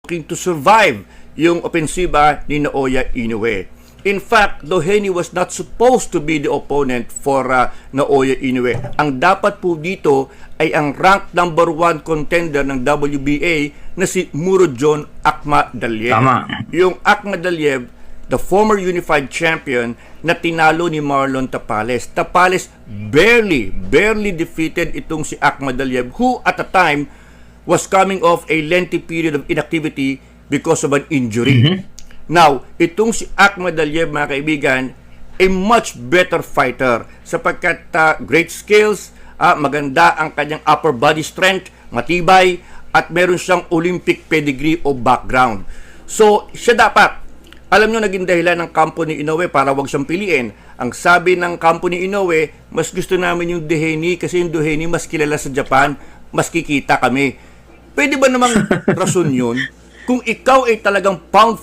looking to survive yung opensiba ni Naoya Inoue. In fact, Doheny was not supposed to be the opponent for Naoya Inoue. Ang dapat po dito ay ang ranked number 1 contender ng WBA na si Murodjon Akhmadaliev. Tama. Yung Akhmadaliev, the former unified champion na tinalo ni Marlon Tapales. Tapales barely defeated itong si Akhmadaliev, who at the time was coming off a lengthy period of inactivity because of an injury. Now, itong si Akhmadaliev, mga kaibigan, a much better fighter sapagkat great skills, maganda ang kanyang upper body strength, matibay, at meron siyang Olympic pedigree o background. So, siya dapat. Alam nyo, naging dahilan ng kampo ni Inoue para wag siyang piliin. Ang sabi ng kampo ni Inoue, mas gusto namin yung Doheny kasi yung Doheny mas kilala sa Japan, mas kikita kami. Pwede ba namang rason yun? Kung ikaw ay talagang pound